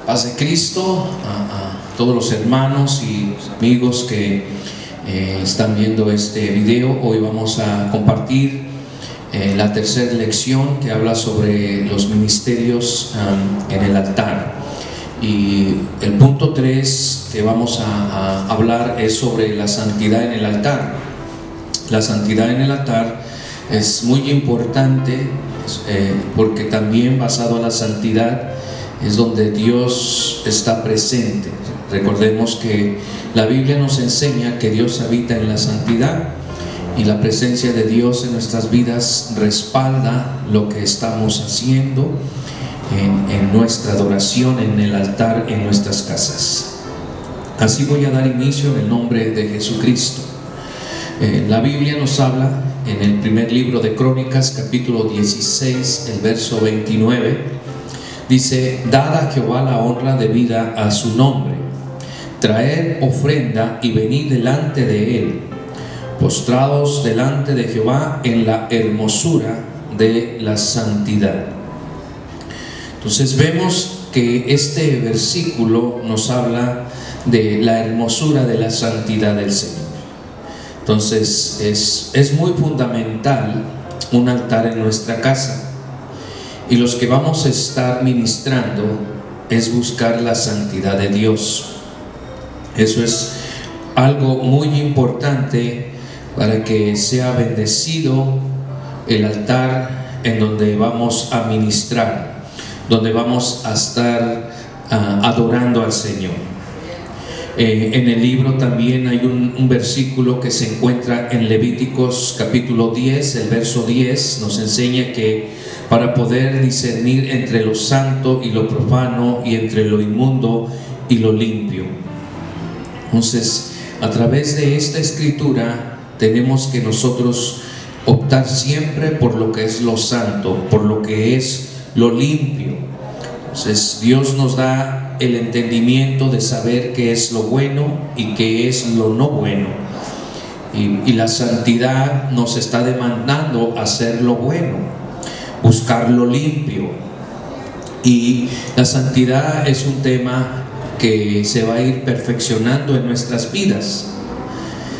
Paz de Cristo a todos los hermanos y amigos que están viendo este video. Hoy vamos a compartir la tercera lección que habla sobre los ministerios en el altar. Y el punto 3 que vamos a hablar es sobre la santidad en el altar. La santidad en el altar es muy importante porque también basado en la santidad es donde Dios está presente. Recordemos que la Biblia nos enseña que Dios habita en la santidad y la presencia de Dios en nuestras vidas respalda lo que estamos haciendo en nuestra adoración, en el altar, en nuestras casas. Así voy a dar inicio en el nombre de Jesucristo. La Biblia nos habla en el primer libro de Crónicas, capítulo 16, el verso 29. Dice: dad a Jehová la honra debida a su nombre, traed ofrenda y venid delante de él, postrados delante de Jehová en la hermosura de la santidad. Entonces vemos que este versículo nos habla de la hermosura de la santidad del Señor. Entonces es muy fundamental un altar en nuestra casa. Y los que vamos a estar ministrando es buscar la santidad de Dios. Eso es algo muy importante para que sea bendecido el altar en donde vamos a ministrar, donde vamos a estar adorando al Señor. En el libro también hay un versículo que se encuentra en Levíticos capítulo 10, el verso 10, nos enseña que para poder discernir entre lo santo y lo profano, y entre lo inmundo y lo limpio. Entonces, a través de esta escritura tenemos que nosotros optar siempre por lo que es lo santo, por lo que es lo limpio. Entonces, Dios nos da el entendimiento de saber qué es lo bueno y qué es lo no bueno. Y la santidad nos está demandando hacer lo bueno, buscar lo limpio. Y la santidad es un tema que se va a ir perfeccionando en nuestras vidas.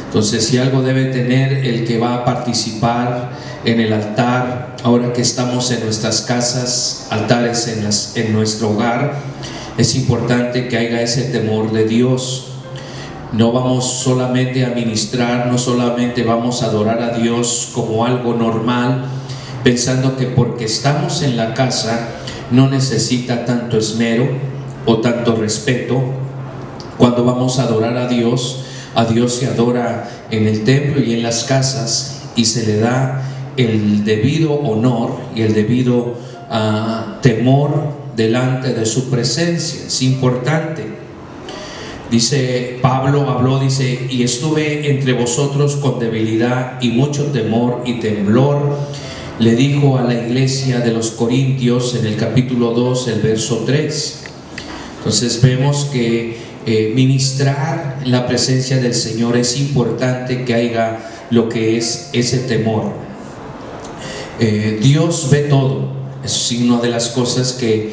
Entonces, si algo debe tener el que va a participar en el altar, ahora que estamos en nuestras casas, altares en nuestro hogar, es importante que haya ese temor de Dios. No vamos solamente a ministrar, no solamente vamos a adorar a Dios como algo normal, pensando que porque estamos en la casa no necesita tanto esmero o tanto respeto. Cuando vamos a adorar a Dios se adora en el templo y en las casas, y se le da el debido honor y el debido temor delante de su presencia. Es importante. Dice Pablo, dice: y estuve entre vosotros con debilidad y mucho temor y temblor. Le dijo a la iglesia de los Corintios en el capítulo 2, el verso 3. Entonces vemos que ministrar en la presencia del Señor es importante que haya lo que es ese temor. Dios ve todo. Es una de las cosas que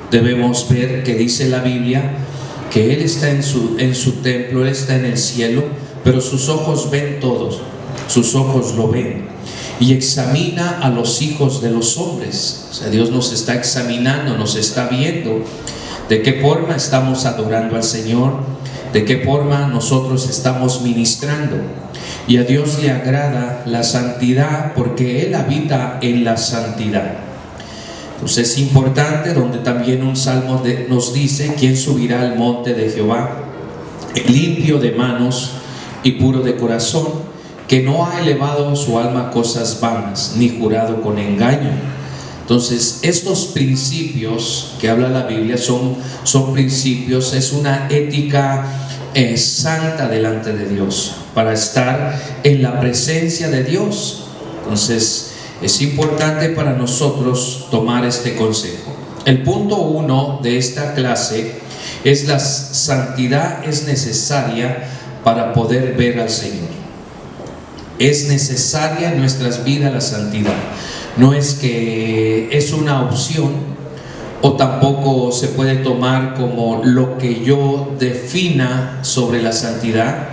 debemos ver, que dice la Biblia, que Él está en su templo, Él está en el cielo, pero sus ojos ven todos, sus ojos lo ven. Y examina a los hijos de los hombres. O sea, Dios nos está examinando, nos está viendo de qué forma estamos adorando al Señor, de qué forma nosotros estamos ministrando. Y a Dios le agrada la santidad porque Él habita en la santidad. Entonces es importante, donde también un salmo nos dice: ¿quién subirá al monte de Jehová? Limpio de manos y puro de corazón, que no ha elevado su alma a cosas vanas, ni jurado con engaño. Entonces, estos principios que habla la Biblia son principios, es una ética santa delante de Dios, para estar en la presencia de Dios. Entonces, es importante para nosotros tomar este consejo. El punto 1 de esta clase es: la santidad es necesaria para poder ver al Señor. Es necesaria en nuestras vidas la santidad. No es que es una opción o tampoco se puede tomar como lo que yo defina sobre la santidad,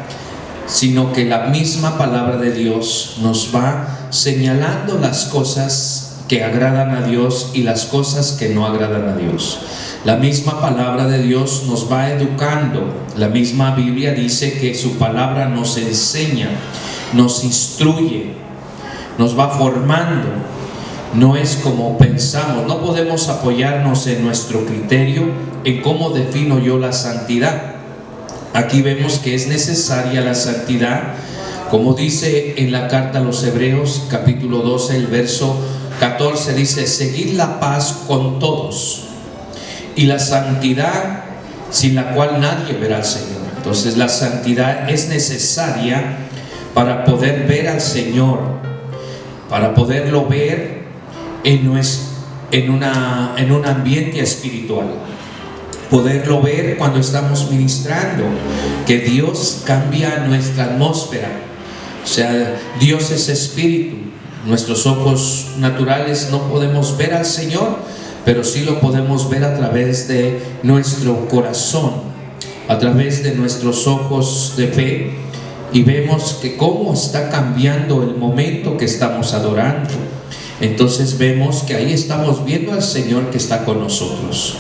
sino que la misma palabra de Dios nos va señalando las cosas que agradan a Dios y las cosas que no agradan a Dios. La misma palabra de Dios nos va educando. La misma Biblia dice que su palabra nos enseña, nos instruye, nos va formando. No es como pensamos, no podemos apoyarnos en nuestro criterio en cómo defino yo la santidad. Aquí vemos que es necesaria la santidad, como dice en la carta a los Hebreos, capítulo 12, el verso 14, dice: seguid la paz con todos y la santidad, sin la cual nadie verá al Señor. Entonces la santidad es necesaria para poder ver al Señor, para poderlo ver en un ambiente espiritual, poderlo ver cuando estamos ministrando, que Dios cambia nuestra atmósfera. O sea, Dios es espíritu. Nuestros ojos naturales no podemos ver al Señor, pero sí lo podemos ver a través de nuestro corazón, a través de nuestros ojos de fe, y vemos que cómo está cambiando el momento que estamos adorando. Entonces vemos que ahí estamos viendo al Señor que está con nosotros.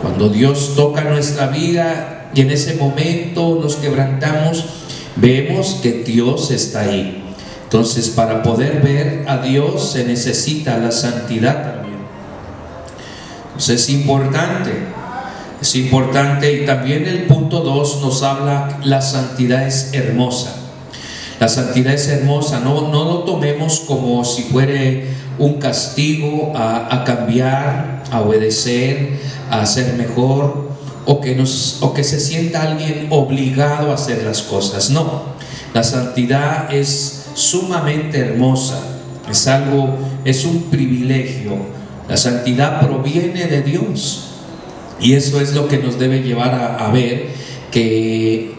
Cuando Dios toca nuestra vida y en ese momento nos quebrantamos, vemos que Dios está ahí. Entonces, para poder ver a Dios se necesita la santidad también. Entonces es importante, y también el punto 2 nos habla, la santidad es hermosa. La santidad es hermosa, no lo tomemos como si fuera un castigo a cambiar, a obedecer, a ser mejor, o que se sienta alguien obligado a hacer las cosas. No, la santidad es sumamente hermosa, es un privilegio. La santidad proviene de Dios, y eso es lo que nos debe llevar a ver que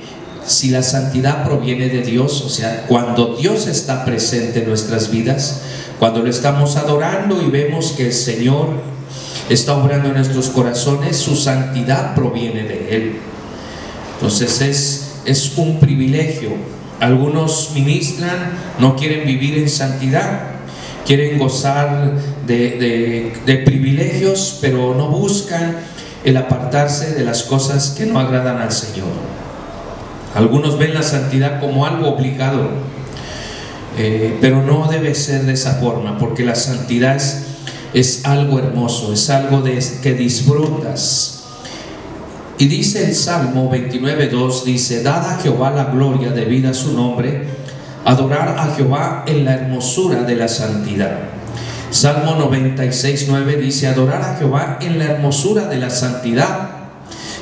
si la santidad proviene de Dios, o sea, cuando Dios está presente en nuestras vidas, cuando lo estamos adorando y vemos que el Señor está obrando en nuestros corazones, su santidad proviene de Él. Entonces es un privilegio. Algunos ministran, no quieren vivir en santidad, quieren gozar de privilegios, pero no buscan el apartarse de las cosas que no agradan al Señor. Algunos ven la santidad como algo obligado, pero no debe ser de esa forma, porque la santidad es algo hermoso, es algo que disfrutas. Y dice el Salmo 29:2, dice: dad a Jehová la gloria debida a su nombre, adorar a Jehová en la hermosura de la santidad. Salmo 96:9 dice: adorar a Jehová en la hermosura de la santidad,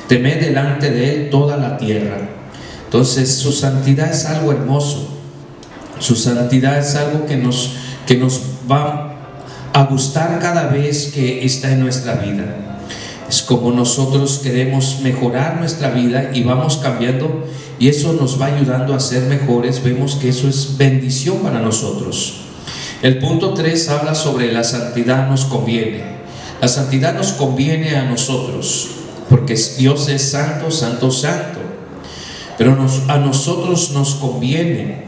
temed delante de él toda la tierra. Entonces su santidad es algo hermoso, su santidad es algo que nos va a gustar cada vez que está en nuestra vida. Es como nosotros queremos mejorar nuestra vida y vamos cambiando, y eso nos va ayudando a ser mejores. Vemos que eso es bendición para nosotros. El punto 3 habla sobre la santidad nos conviene. La santidad nos conviene a nosotros, porque Dios es santo, santo, santo. Pero a nosotros nos conviene.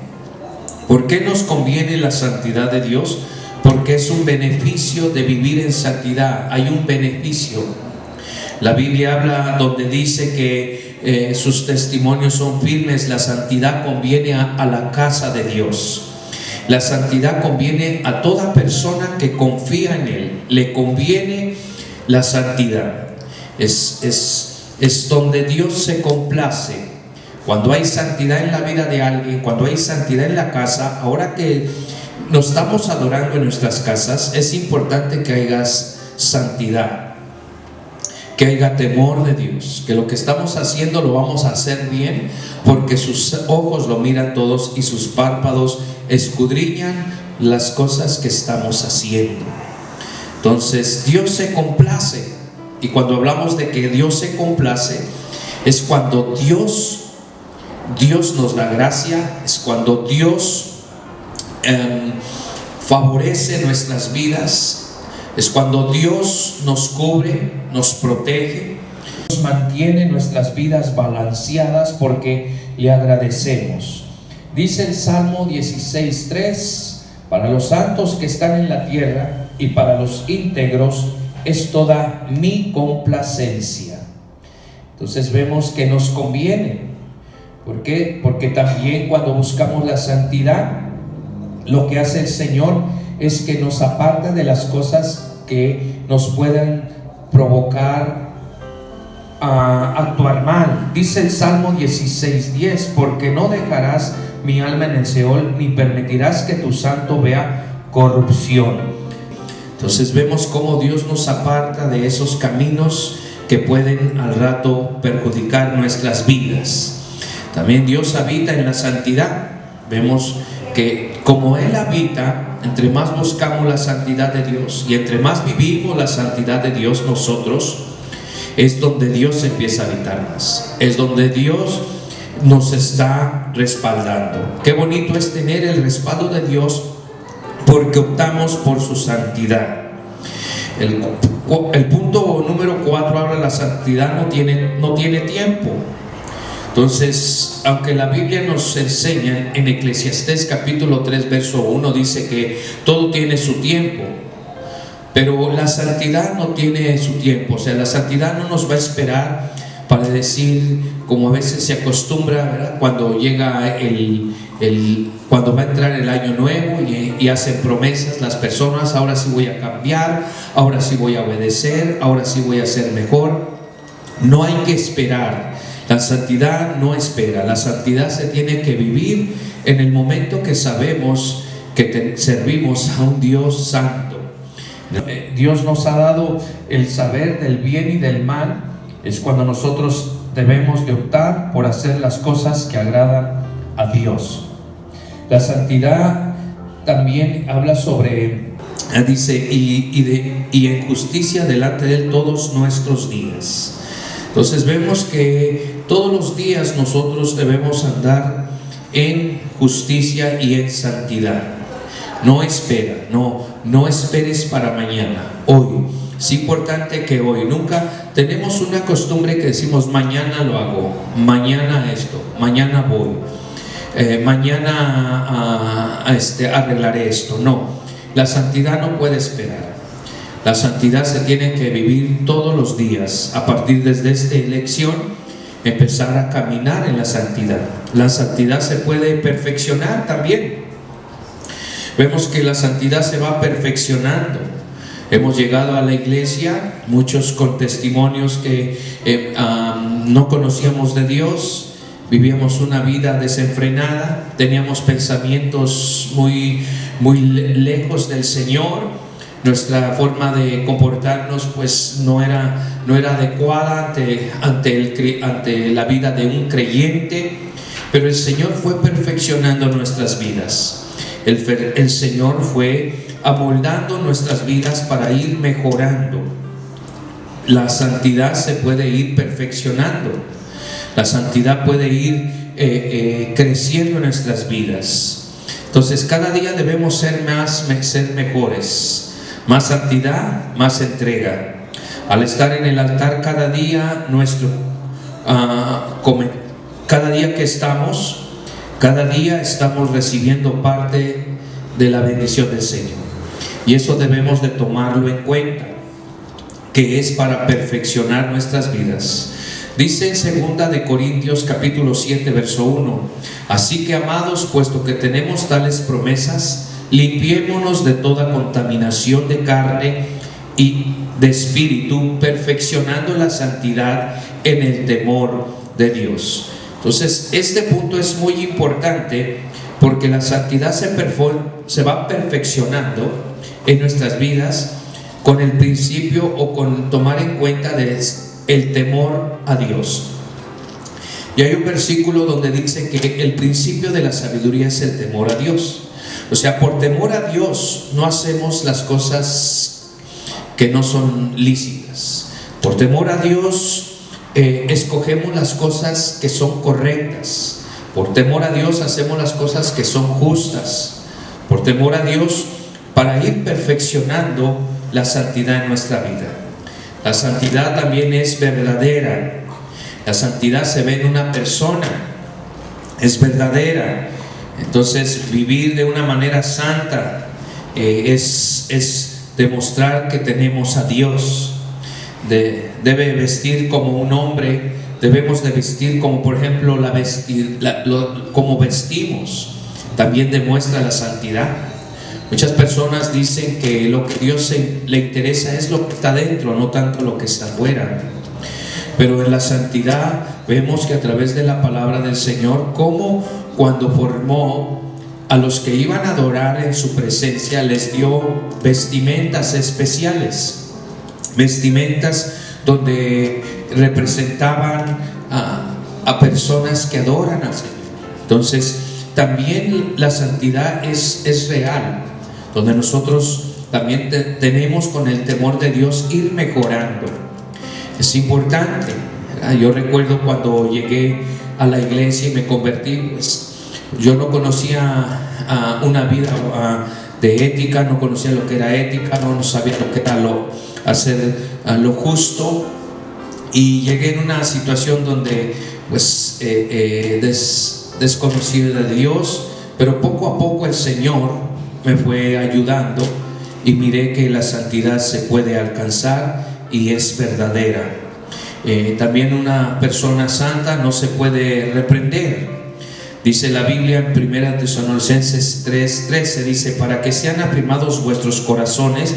¿Por qué nos conviene la santidad de Dios? Porque es un beneficio de vivir en santidad. Hay un beneficio. La Biblia habla donde dice que sus testimonios son firmes. La santidad conviene a la casa de Dios. La santidad conviene a toda persona que confía en Él. Le conviene la santidad. Es donde Dios se complace. Cuando hay santidad en la vida de alguien, cuando hay santidad en la casa, ahora que nos estamos adorando en nuestras casas, es importante que haya santidad, que haya temor de Dios, que lo que estamos haciendo lo vamos a hacer bien, porque sus ojos lo miran todos y sus párpados escudriñan las cosas que estamos haciendo. Entonces Dios se complace, y cuando hablamos de que Dios se complace, es cuando Dios nos da gracia, es cuando Dios favorece nuestras vidas, Es cuando Dios nos cubre, nos protege, nos mantiene nuestras vidas balanceadas porque le agradecemos. Dice el Salmo 16:3: para los santos que están en la tierra y para los íntegros es toda mi complacencia. Entonces vemos que nos conviene. ¿Por qué? Porque también cuando buscamos la santidad, lo que hace el Señor es que nos aparta de las cosas que nos puedan provocar a actuar mal. Dice el Salmo 16:10: porque no dejarás mi alma en el Seol, ni permitirás que tu santo vea corrupción. Entonces vemos cómo Dios nos aparta de esos caminos que pueden al rato perjudicar nuestras vidas. También Dios habita en la santidad. Vemos que como Él habita, entre más buscamos la santidad de Dios y entre más vivimos la santidad de Dios nosotros, es donde Dios empieza a habitar más, es donde Dios nos está respaldando. Qué bonito es tener el respaldo de Dios, porque optamos por su santidad. El punto número 4 habla de la santidad, no tiene tiempo. Entonces, aunque la Biblia nos enseña en Eclesiastés capítulo 3 verso 1, dice que todo tiene su tiempo, pero la santidad no tiene su tiempo. O sea, la santidad no nos va a esperar para decir, como a veces se acostumbra, ¿verdad? Cuando llega cuando va a entrar el año nuevo y hacen promesas las personas: ahora sí voy a cambiar, ahora sí voy a obedecer, ahora sí voy a ser mejor. No hay que esperar. La santidad no espera. La santidad se tiene que vivir en el momento que sabemos que servimos a un Dios santo. Dios nos ha dado el saber del bien y del mal. Es cuando nosotros debemos de optar por hacer las cosas que agradan a Dios. La santidad también habla sobre, dice, y en justicia delante de Él todos nuestros días. Entonces vemos que todos los días nosotros debemos andar en justicia y en santidad. No espera, no esperes para mañana, hoy. Es importante que hoy, nunca tenemos una costumbre que decimos: mañana lo hago, mañana esto, mañana voy, mañana arreglaré esto. No, la santidad no puede esperar. La santidad se tiene que vivir todos los días. A partir desde esta elección, empezar a caminar en la santidad. La santidad se puede perfeccionar también. Vemos que la santidad se va perfeccionando. Hemos llegado a la iglesia, muchos con testimonios que no conocíamos de Dios, vivíamos una vida desenfrenada, teníamos pensamientos muy lejos del Señor. Nuestra forma de comportarnos pues no era adecuada ante la vida de un creyente, pero el Señor fue perfeccionando nuestras vidas. El Señor fue amoldando nuestras vidas para ir mejorando. La santidad se puede ir perfeccionando. La santidad puede ir creciendo en nuestras vidas. Entonces cada día debemos ser mejores. Más santidad, más entrega. Al estar en el altar cada día cada día que estamos, cada día estamos recibiendo parte de la bendición del Señor. Y eso debemos de tomarlo en cuenta, que es para perfeccionar nuestras vidas. Dice en 2 de Corintios capítulo 7 verso 1: así que, amados, puesto que tenemos tales promesas, limpiémonos de toda contaminación de carne y de espíritu, perfeccionando la santidad en el temor de Dios. Entonces este punto es muy importante, porque la santidad se va perfeccionando en nuestras vidas con el principio o con tomar en cuenta el temor a Dios. Y hay un versículo donde dice que el principio de la sabiduría es el temor a Dios. O sea, por temor a Dios no hacemos las cosas que no son lícitas. Por temor a Dios escogemos las cosas que son correctas. Por temor a Dios hacemos las cosas que son justas. Por temor a Dios, para ir perfeccionando la santidad en nuestra vida. La santidad también es verdadera. La santidad se ve en una persona, es verdadera. Entonces, vivir de una manera santa es demostrar que tenemos a Dios. Debe vestir como un hombre, debemos de vestir como, por ejemplo, como vestimos, también demuestra la santidad. Muchas personas dicen que lo que a Dios le interesa es lo que está dentro, no tanto lo que está afuera. Pero en la santidad vemos que a través de la palabra del Señor, como cuando formó a los que iban a adorar en su presencia, les dio vestimentas especiales, vestimentas donde representaban a personas que adoran al Señor. Entonces, también la santidad es real, donde nosotros también tenemos, con el temor de Dios, ir mejorando. Es importante. Yo recuerdo cuando llegué a la iglesia y me convertí, pues yo no conocía una vida de ética, no conocía lo que era ética, no sabía lo que era hacer lo justo, y llegué en una situación donde pues desconocida de Dios, pero poco a poco el Señor me fue ayudando y miré que la santidad se puede alcanzar y es verdadera. También una persona santa no se puede reprender. Dice la Biblia en 1 Tesalonicenses 3:13, dice: para que sean afirmados vuestros corazones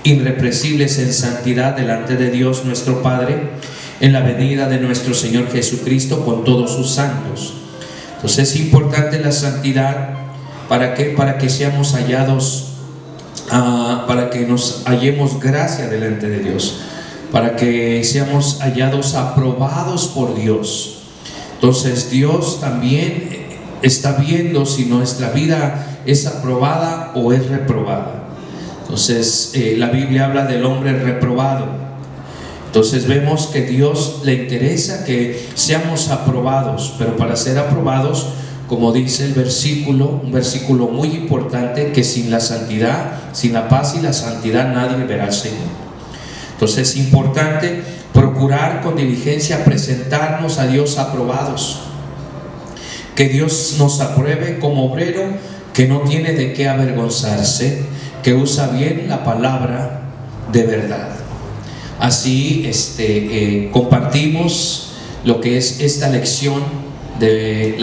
irreprensibles en santidad delante de Dios nuestro Padre, en la venida de nuestro Señor Jesucristo con todos sus santos. Entonces es importante la santidad. ¿Para qué? Para que seamos hallados, para que nos hallemos gracia delante de Dios, para que seamos hallados aprobados por Dios. Entonces Dios también está viendo si nuestra vida es aprobada o es reprobada. Entonces la Biblia habla del hombre reprobado. Entonces vemos que Dios le interesa que seamos aprobados, pero para ser aprobados, como dice el versículo, un versículo muy importante, que sin la santidad, sin la paz y la santidad nadie verá al Señor. Entonces es importante procurar con diligencia presentarnos a Dios aprobados, que Dios nos apruebe como obrero que no tiene de qué avergonzarse, que usa bien la palabra de verdad. Así compartimos lo que es esta lección de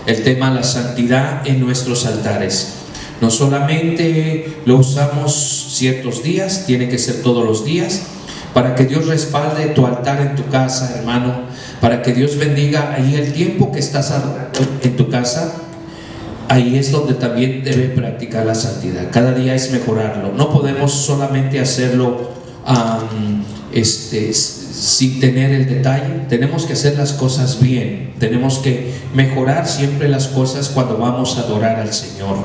el tema la santidad en nuestros altares. No solamente lo usamos ciertos días, tiene que ser todos los días, para que Dios respalde tu altar en tu casa, hermano, para que Dios bendiga ahí el tiempo que estás adorando en tu casa. Ahí es donde también debe practicar la santidad. Cada día es mejorarlo. No podemos solamente hacerlo sin tener el detalle. Tenemos que hacer las cosas bien. Tenemos que mejorar siempre las cosas cuando vamos a adorar al Señor,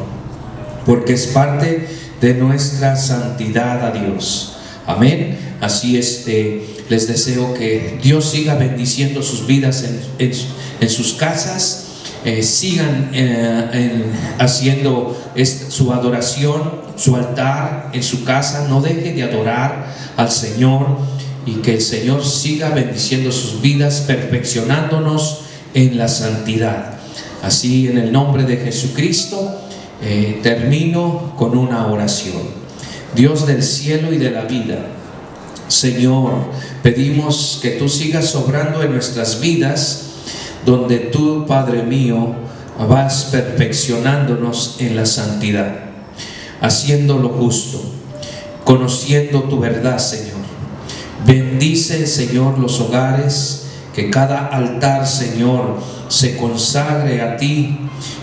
porque es parte de nuestra santidad a Dios. Amén. Así les deseo que Dios siga bendiciendo sus vidas en sus casas. Sigan haciendo su adoración, su altar en su casa. No dejen de adorar al Señor, y que el Señor siga bendiciendo sus vidas, perfeccionándonos en la santidad. Así, en el nombre de Jesucristo, termino con una oración. Dios del cielo y de la vida, Señor, pedimos que tú sigas obrando en nuestras vidas, donde tú, Padre mío, vas perfeccionándonos en la santidad, haciendo lo justo, conociendo tu verdad, Señor. Bendice, Señor, los hogares, que cada altar, Señor, se consagre a ti,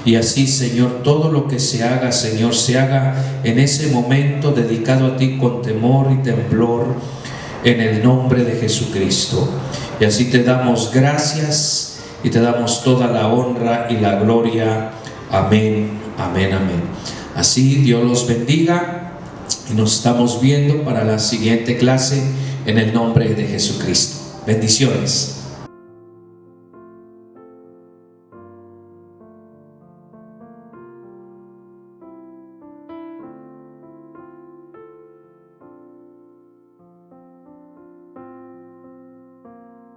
y así, Señor, todo lo que se haga, Señor, se haga en ese momento dedicado a ti con temor y temblor, en el nombre de Jesucristo. Y así te damos gracias y te damos toda la honra y la gloria. Amén, amén, amén. Así, Dios los bendiga, y nos estamos viendo para la siguiente clase en el nombre de Jesucristo. Bendiciones.